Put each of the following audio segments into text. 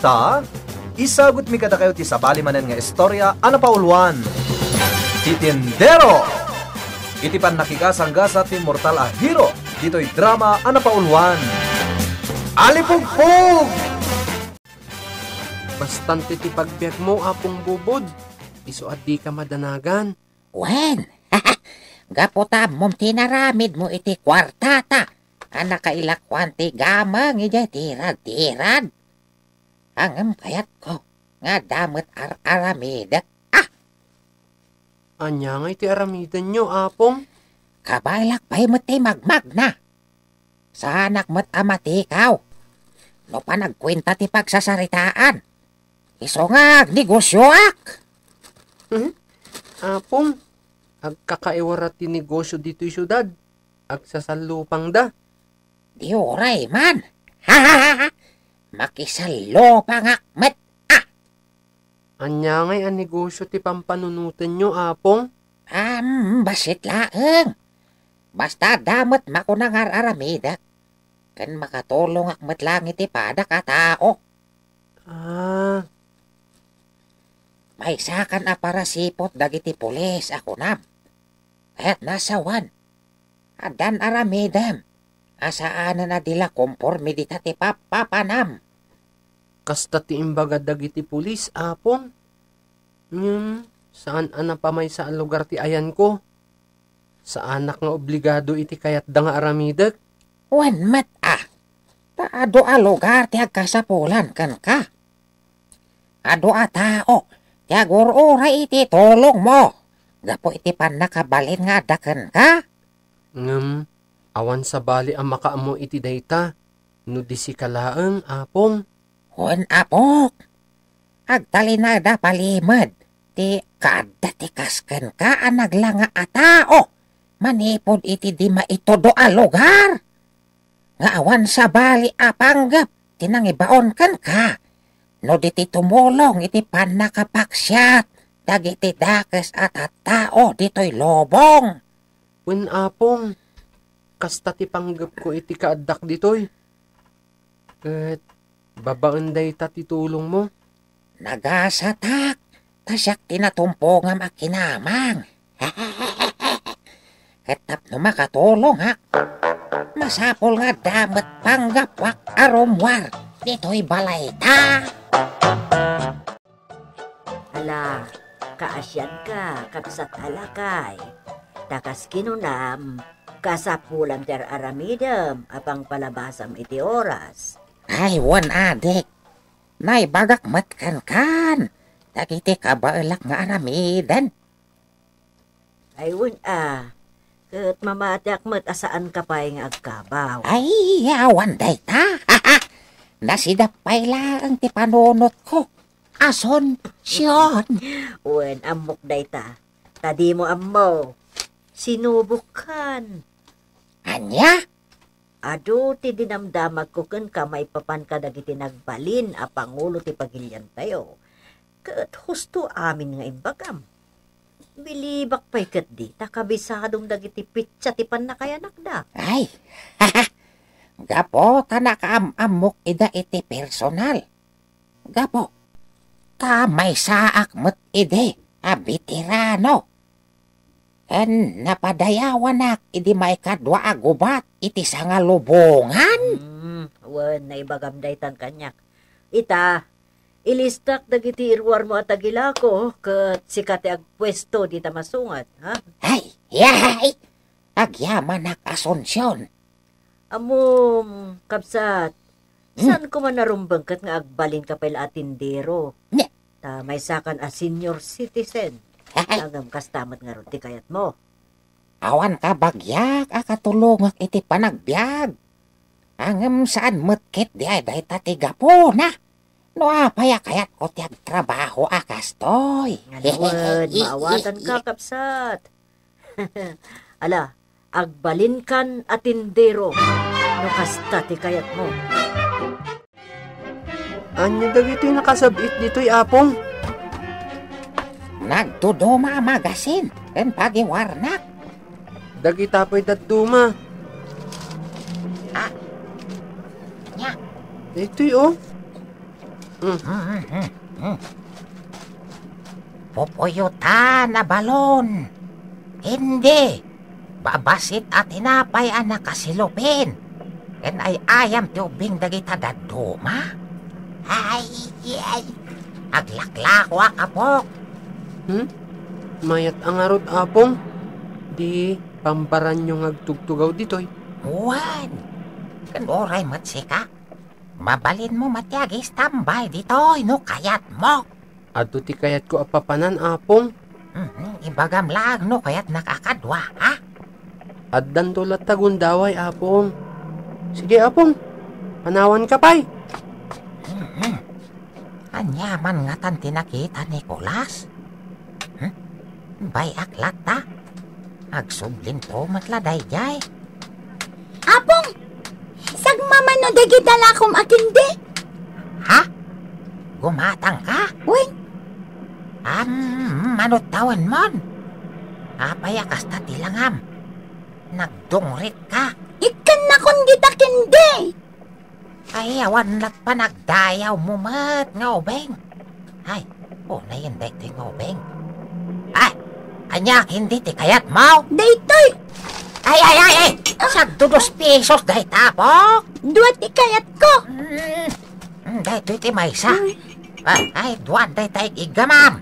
ita, isagot mi kada kayo ti sabali manen nga istorya, ana pauluan. Titindero! Iti pan nakikasangga ti mortal a hero, dito'y drama, ana pauluan. Alipugpug! Bastante ti pagbiag mo, apong bubod. Iso at di ka madanagan. Wen, gaputa mong tinaramid mo iti kwartata. Anak kailakwan ti gamang iti tirad-tirad. Angam kayat ko, nga damat ar-aramid. Anya nga iti aramidan nyo, apong? Kabailak pa'y mo ti magmag na. Sa anak mo't amatikaw. No pa nagkwenta ti pagsasaritaan. Iso nga, negosyoak. Apong, agkakaiwara ti negosyo dito'y syudad. Agsasalupang da. Di oray man. Makisalupang akmet. Anya nga'y ang negosyo ti pampanunutan nyo, apong? Basit laeng. Basta damat makunang ar-aramida. Kan makatulong akmet lang iti pada katao. May sakan a para sipot dagiti pulis ako nam. Kaya't nasawan. Adan aramidam. Asaan na dila komporme dita ti papapanam. Kasta ti imbaga dagiti pulis, apong? Saan ana pa may sa lugar ti ayan ko? Sa anak nga obligado iti kayat da nga aramidag? Wan mat taado a lugar ti agkasapulan kan ka. Ado a tao, ti agurura iti tulong mo. Gapo iti panakabalin nga daken ka. Awan sa bali ang makaamo iti dayta. No di si kalaeng, apong? Wan apok, agtalinada palimad. Ti kada ti kasken ka anaglanga a tao. Manipod iti di maitodo a lugar. Nga awan sa bali apanggap, tinangibaon kan ka. No di ti tumulong iti panakapaksyat, dagiti dakes at tao dito'y lobong. Wen apong, kasta ti panggap ko iti kaadak dito'y. Ket, babaen day ta ti tulong mo. Nagasatak, tasyak tinatumpongam a kinamang. Ketap no makatulong ha. Masapol nga damat panggapwak aromwar. Dito'y balay ta. Ala, kaasyan ka, kapsat alakay. Takas kinunam, kasapulam ter aramidam, apang palabasam iti oras. Ay, wan adik. Nay bagak matkan kan. Dagiti kabaelak nga aramidan. Ay, ket mamatak met asaan ka pa nga agkabaw. Ay, awan day ta. Nasidapay lang ti panunot ko. Ason, siyon. Wen, amok day ta. Tadi mo ammo. Sinubukan. Anya? Ado ti dinamdamag ko ken kamay papan ka dagiti nagbalin a pangulo ti pagilyan tayo. Ket husto amin nga imbagam. Bilibak pa'y ket di, takabisadong dagiti pitsa ti panakayanak da. Ay, gapo, tanakaamamok ida iti personal. Gapo, kamay saak met ide, abitirano. En napadayawanak, idi may kadwa agubat, iti sangalubongan. Wen, naibagam daytan kanyak. Ita, ilistak dagiti irwar mo at agilako, ket sikati agpwesto di tamasungat, ha? Ay, yahay! Agyaman ak Asunsyon. Amom, kapsat, saan ko man narumbang kat nga agbalin ka pala atindero? Ne. Ta may sakan a senior citizen. Agam kastamat nga ron ti kayat mo. Awan ka bagyak, akatulungak iti panagbiag. Angam saan metkit di ay day tatiga po na. No apaya kayat ko tiyag trabaho akastoy. Ngalawan, maawatan ka kapsat. Ala, agbalin kan atindero. No kasta ti kayat mo. Anya dagiti nakasabit dito'y apong? Nagtuduma magasin, ken pagiwarnak. Dagita po'y daduma. Nya. Ito'y oh. Pupuyutan na balon. Hindi. Babasit at tinapay ang nakasilupin. And ay ayam ti ubing dagita daduma. Ay. Aglaklako akapok. Mayat ang arot apong. Di pamparan nyo ngagtugtugaw ditoy. Juan. Kan oray matsika. Mabalin mo matyagis tambay dito, no kayat mo. Adto ti kayat ko apapanan apong. Ibagam lag no kayat nakakadwa, ha? Addan tulat tagundaway apong. Sige apong, panawan ka pa'y. Anyaman nga tan tinakita ni Nicolas. Bay aklat ta. Agsublim to matladay jay. Apong, sagmaman no dagitala akong akindi. Ha? Gumatang ka? Uy, Manot tawan mon. Apay akasta tilangam. Nagdungrit ka. ikan na kung gitakindi. Ay, awan lat pa nagdayaw mo mat, nga ubeng. Ay, na yun dito nga ubeng. Ay, kanyak hindi ti kayat mo. Daytoy, Ay! Sagdo 2 pesos dahi tapok. duwat ikayat ko. Dahito iti maysa. Ay, duwan dahi tayo igamam.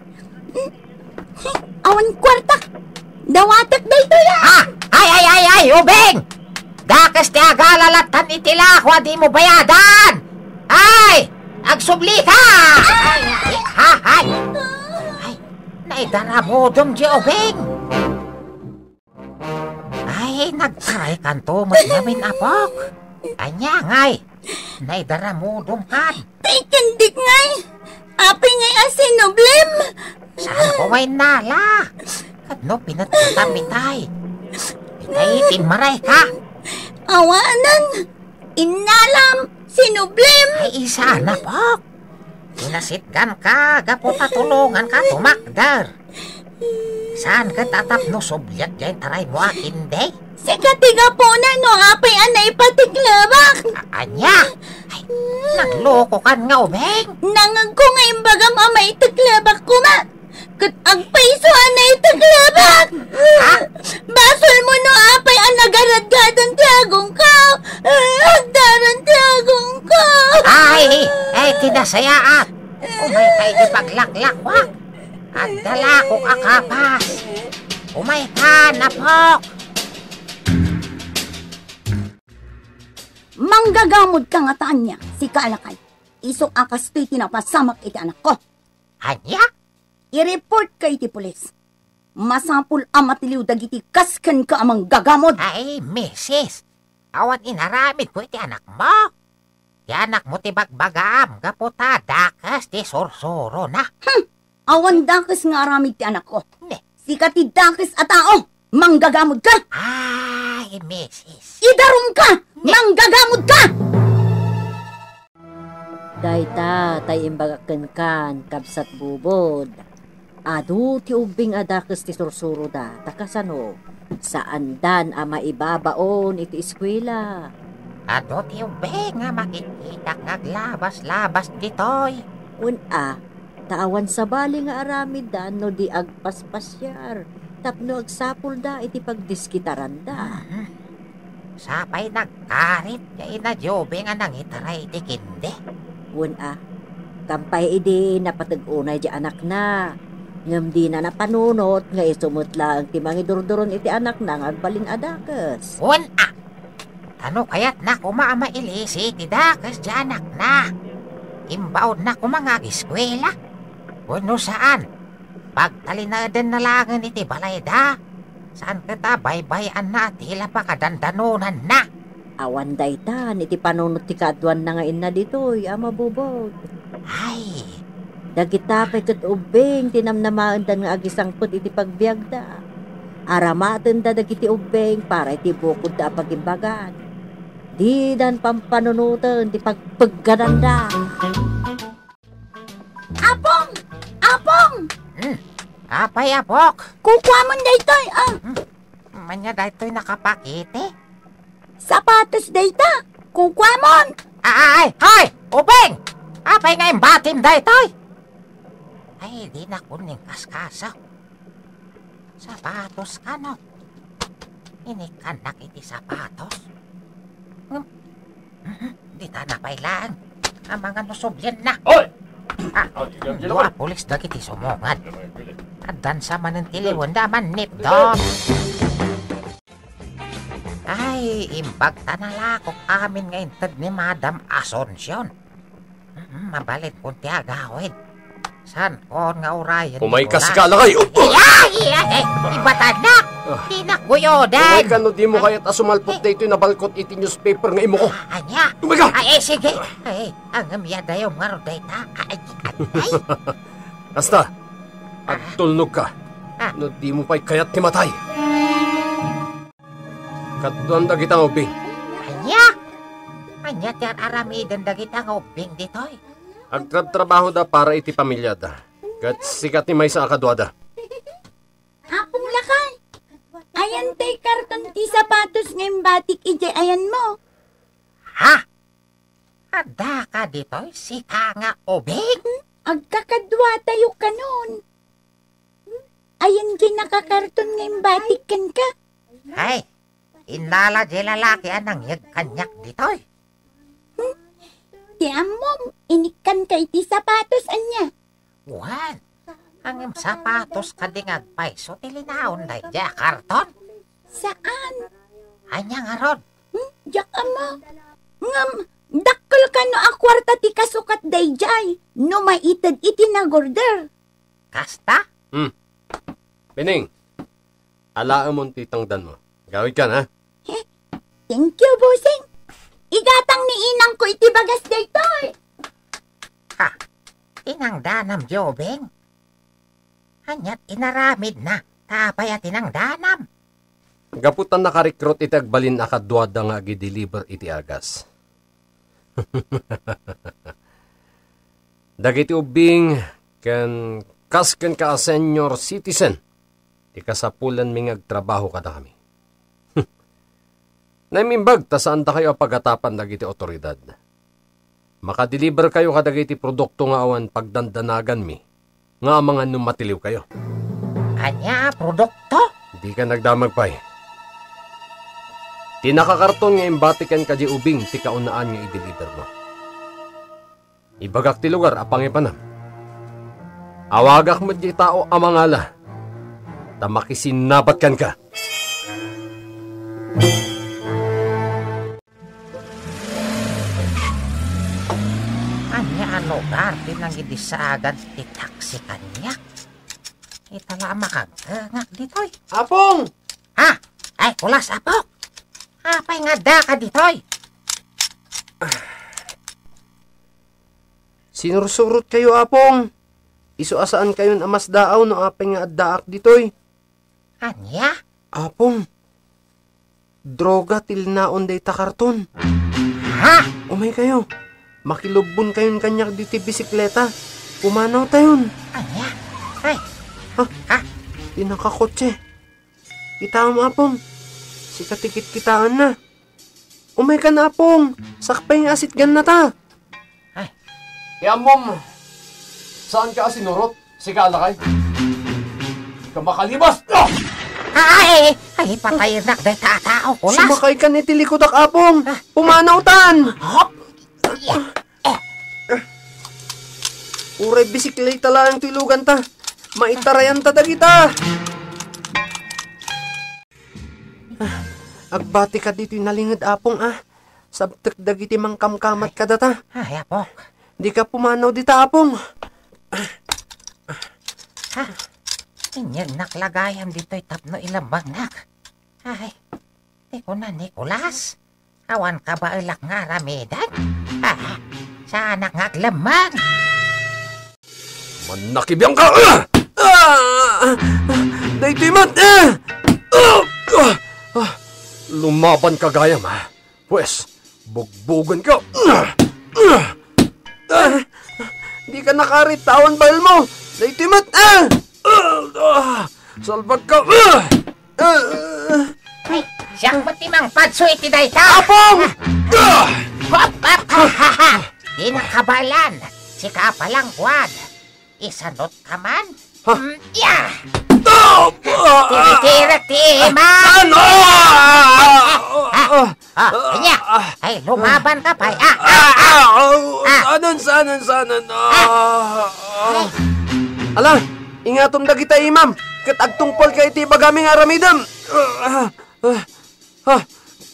Awan kwarta, dawatak daytoy ah. Ay, ubeng! Dakas ti agalalatan iti lakwa di mo bayadan! Ay! Agsubli ka! Ay! Naidara mo dum di ubeng! Ay, nagtaray kanto mo namin apok! Anya ngay! Naidara mo dum kan! Tikindik ngay, api ngay asinublim. Saan ko may nala? Kadno pinatutamitay? Pitay tinmaray ka! Awanan, inalam, sinublim. Ay, isa na po. Pinasitgan ka, gaputa tulungan ka tumakdar. Saan ka tatap no subyat dyan taray mo akin de? Sikatiga po na no, apay anay patiklabak. Anya? Ay, nagloko kan nga ubeng. Nangag ko nga imbagam amay taklabak ko ma. Kat ang paiso anay taklabak. Basol mo no, apay ang nagarad-gadang tiagong ka. Agdaran tiagong ka. Ay, tinasayaat. Umay kay di paglaklakwak. At dala kong akapas. Umay ka, napok. Manggagamod ka nga taan niya, si Kalakay. Isok akas to'y tinapasamak iti anak ko. Anya? I-report kay iti pulis. Masapul amatiliw dagiti kasken ka amang gagamod. Ay, misis. Awan inaramid ko iti anak mo. Ti anak mo ti bagbagam, gaputa, dakas, ti sursuro na. Awan dakes nga aramid ti anak ko. Ne. Sikat ti dakes a tao, manggagamod ka. Ay, misis. Idarum ka, manggagamod ka. Dayta, tay imbagakan kan, kabsat bubod. Adu ti ubing adakes ti sursuro da, takasano, saan dan ama ibabaon iti eskwela. Ato ti ubeng nga makikita ngaglabas-labas ditoy. Una, taawan sa bali nga aramid da, no di agpaspasyar, tapno agsapul da iti pagdiskitaran da. Sapay nagkarit kay na jobe nga nangitaray iti kinde. Una, kampay idi napatag-unay di anak na. Ngam di na napanunot nga isumot lang ti mangidurduron iti anak na nga agbalin adakes. Una! Ano kaya't na kumaama ilisi ti dakas di anak na? Imbaod na kumangag eskwela? Kuno saan? Pagtalinadan na langan iti balay da? Saan kita baybayan na tila pa kadandanunan na? Awan daytan iti panunot ti kadwan na nga inna ditoy, ama bubog. Ay, Dagita pay ket ubeng tinamnamaan dan nga agisangput iti pagbiag da. Aramaten da dagiti ubeng para iti bukod da pagimbagan. Di dan pampanunutan ti pagpagganan da. Apong! Apong! apay apok. Kukwa mo daytoy, Manya daytoy nakapakiti. sapatos dayta. Kukwa mo! Ay, hoy! Ubeng! Apay nga imbatim da ito'y. Ay, di na kuning kaskasa. Sapatos ka, no? Inikanak iti sapatos. Di ta na pailaan. Ang mga nusobyan na. Oy! Doa pulis dagiti sumungad. At dansa man ng tiliwan da manip do. Ay, imbag tanalakok amin ngayon tad ni Madam Asuncion. Mabalit kong tiagawid. San kon nga urayan. Pumaykas ka na kayo. Ay, ibatan na. Di na kuyodan. Umay ka no di mo kaya't asumalpot na ito'y nabalkot iti newspaper nga imo ko. Anya? Umay ka! Ay, sige. Ay, ang amyada yung maruday ta. Ay. Basta, at tulnog ka. No di mo pa'y kayat timatay. Katuan da kitang ubing. Anya? Anya tiyan aramidan da kita nga ubing ditoy. Agtrab-trabaho da para iti pamilya da. Kat sikat ni may sa akadwada. Apong lakay. Ayan tay karton ti sapatos ngayon batik ije ayan mo. Ha? Ada ka ditoy sika nga ubing? Agkakadwa tayo kanon. Ayan kay nakakarton ngayon batik kan ka. Ay, inlala di lalaki anang kanyak ditoy. Ti amom, inikan kay ti sapatos anya. Wan, ang sapatos kadingag paiso tilinaon day di karton. Saan? Anya nga ron. Diyak ama. Ngam, dakkel ka no akwarta ti kasukat dayjay. No maitad iti nagorder. Kasta? Bining, alaan mo titangdan mo. Gawid ka na. Thank you, bossing. Igatang ni inang ko iti bagas daytoy. Ha? Inang danam jobeng. Anyat inaramid na. Tapay at inang danam. Gaputan nakarekrut iti agbalin akadwada nga gi-deliver iti agas. Dagiti ubing ken kasken ka senior citizen. Di kasapulan ming agtrabaho kada kami. Naimimbag ta saan ta kayo pagatapan dagiti otoridad. Makadeliver kayo kadagiti produkto nga awan pagdandanagan mi. Nga mga numatiliw kayo. Anya produkto? Di ka nagdamag pa'y. Tinakakarton nga imbatikan ka di ubing ti kaunaan nga i-deliver mo. Ibagak ti lugar apang ipanam. Awagak mo di tao amangala. Tamakisinabat kan ka. Anya ano lugar pinangidisagan ti taksi kanyak. Itala makagangak ditoy. Apong! Ha? Ay, kulas apok. Apay nga da ka ditoy. Sinursurot kayo, apong. Isuasaan kayo amas daaw no apay nga addaak ditoy. Anya? Apong. Droga tilnaon day takarton. Ha? Umay kayo. Makilubon kayon kanyak diti bisikleta. Pumanaw tayon. Anya? Ay. Ha? Di nakakotse. Kita mo, apong. Sikatikit kitaan na. Umay ka na, apong. Sakpay nga asit gan na ta. Ay. Kaya, mom. Saan ka sinurot? Sigala kay. Ka makalibas! Oh! Ay! Ay, patay na day tatao kulas. Sumakay ka ni tilikodak, apong. Pumanaw tan. Hop! Uray bisikleta lang tilugan ta. Maitarayan ta dagita. Agbati ka dito nalingad, apong, Sabtek dagiti mangkamkamat ka data. Ay, apok. Di ka pumanaw dita, apong. Ha? Inyag naklagayam dito'y tapno ilambang nak. Ay, di ko na Nicolas. Awan ka ba ilak nga ramidan? Ha? Sa anak nga lamang. Manakibiyang ka! Daytoy mat! Lumaban ka gayam, Pwes, bugbugan ka! Di ka nakaritawan bahil mo! Daytoy mat! Salbag ka! Ay, siyang matimang padso iti day ta! Apong! Hop, hop, ha, ha, ha! Di nakabalan. Si kapalang buwan. Isanot ka man? Ha? Yeah! Oh! Tiri-tiri, timan! Ano? Kanya! Ay, lumaban ka pa. Sanon. Ala, ingatom da kita, imam. Kat agtungpol kay iti bagaming aramidam.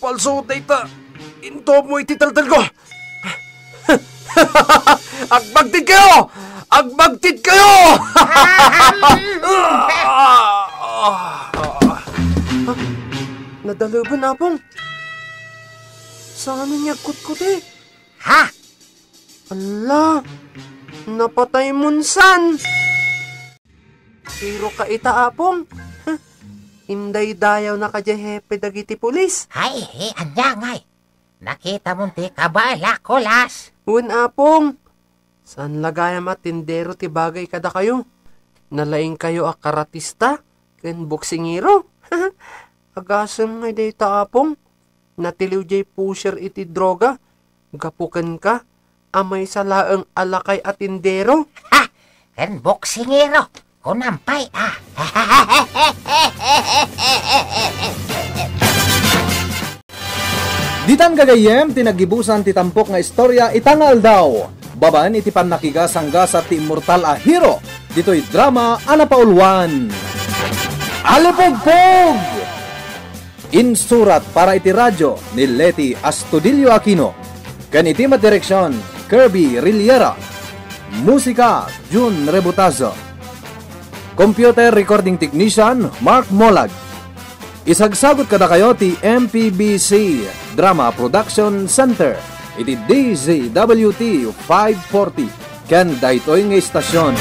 Palso ta. Into mo iti taltal ko. Agbagtid kayo! Agbagtid kayo! Nadaluban na pong. Saan niya kutkut eh? Ha? Ala, napatay munsan. Pero ka itaapong. Inday dayaw na ka hepe dagiti pulis. Ay, anya ngay. Nakita mo ti kabala ko, las. Un apong. Saan lagayam at tindero ti bagay kada kayo? Nalaing kayo a karatista? Ken boksingero? Agasam nga day taapong. Natiliw jay pusher iti droga. Gapukan ka. Amay sa laeng alakay at tindero. Ha? Ken boksingero. Kunampay, Ditan gagayem, tinagibusan ti tampok nga istorya itangal daw. Babaan iti pannakigasangga sa ti immortal a hero. Dito'y drama Anapaulwan. Alipogpog! Insurat para iti radyo ni Leti Astudillo Aquino. Kan iti madireksyon, Kirby Riliera. Musika, Jun Rebutazo. Computer Recording Technician, Mark Molag. Isagsagot kada kayo ti MPBC Drama Production Center. Iti DZWT 540. Ken daytoy nga istasyon.